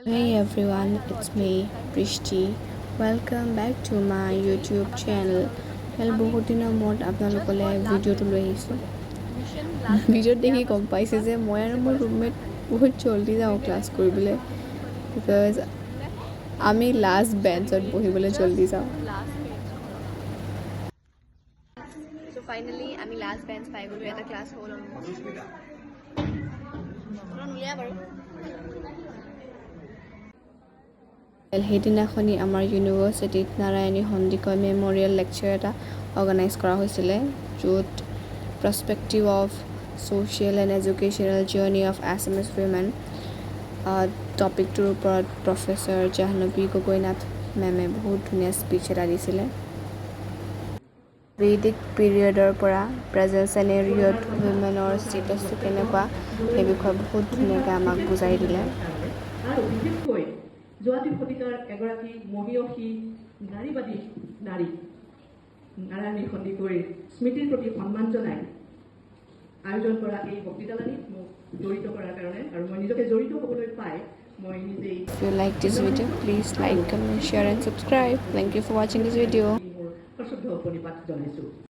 Hey everyone, it's me, Prishti. Welcome back to my YouTube channel. বহুত দিনৰ মূৰত আপোনালোকলৈ ভিডিঅ'টো লৈ আহিছোঁ। ভিডিঅ'ত দেখি গম পাইছে যে মই আৰু মোৰ ৰুমমেট বহুত জল্দি যাওঁ ক্লাছ কৰিবলৈ, বিকজ আমি লাষ্ট বেঞ্চত বহিবলৈ জল্দি যাওঁ। চ' ফাইনেলি আমি লাষ্ট বেঞ্চ পাই গ'লোঁ, এটা ক্লাছ হ'ল উলিয়া বাৰু। সেইদিনাখনি আমাৰ ইউনিভাৰ্চিটিত নাৰায়ণী সন্দিকৈ মেমৰিয়েল লেকচাৰ এটা অৰ্গেনাইজ কৰা হৈছিলে, য'ত perspective of social and educational journey of Assamese women টপিকটোৰ ওপৰত প্ৰফেচাৰ জাহ্নৱী গগৈনাথ মেমে বহুত ধুনীয়া স্পীচ এটা দিছিলে। বৈদিক পিৰিয়ডৰ পৰা প্ৰেজেণ্ট চেনেৰিয়'ত উইমেনৰ ষ্টেটাছটো কেনেকুৱা সেই বিষয়ে বহুত ধুনীয়াকৈ আমাক বুজাই দিলে। আৰু বিশেষকৈ যোৱাটি শতিকাৰ এগৰাকী মহিয়সী নাৰীবাদী নাৰী নাৰায়ণী সন্দিকৈৰ স্মৃতিৰ প্ৰতি সন্মান জনাই আয়োজন কৰা এই বক্তৃতালানিত মোক জড়িত কৰাৰ কাৰণে আৰু মই নিজকে জড়িত হ'বলৈ পাই মই নিজেই If you like this video, please like, comment, share and subscribe. Thank you for watching this video.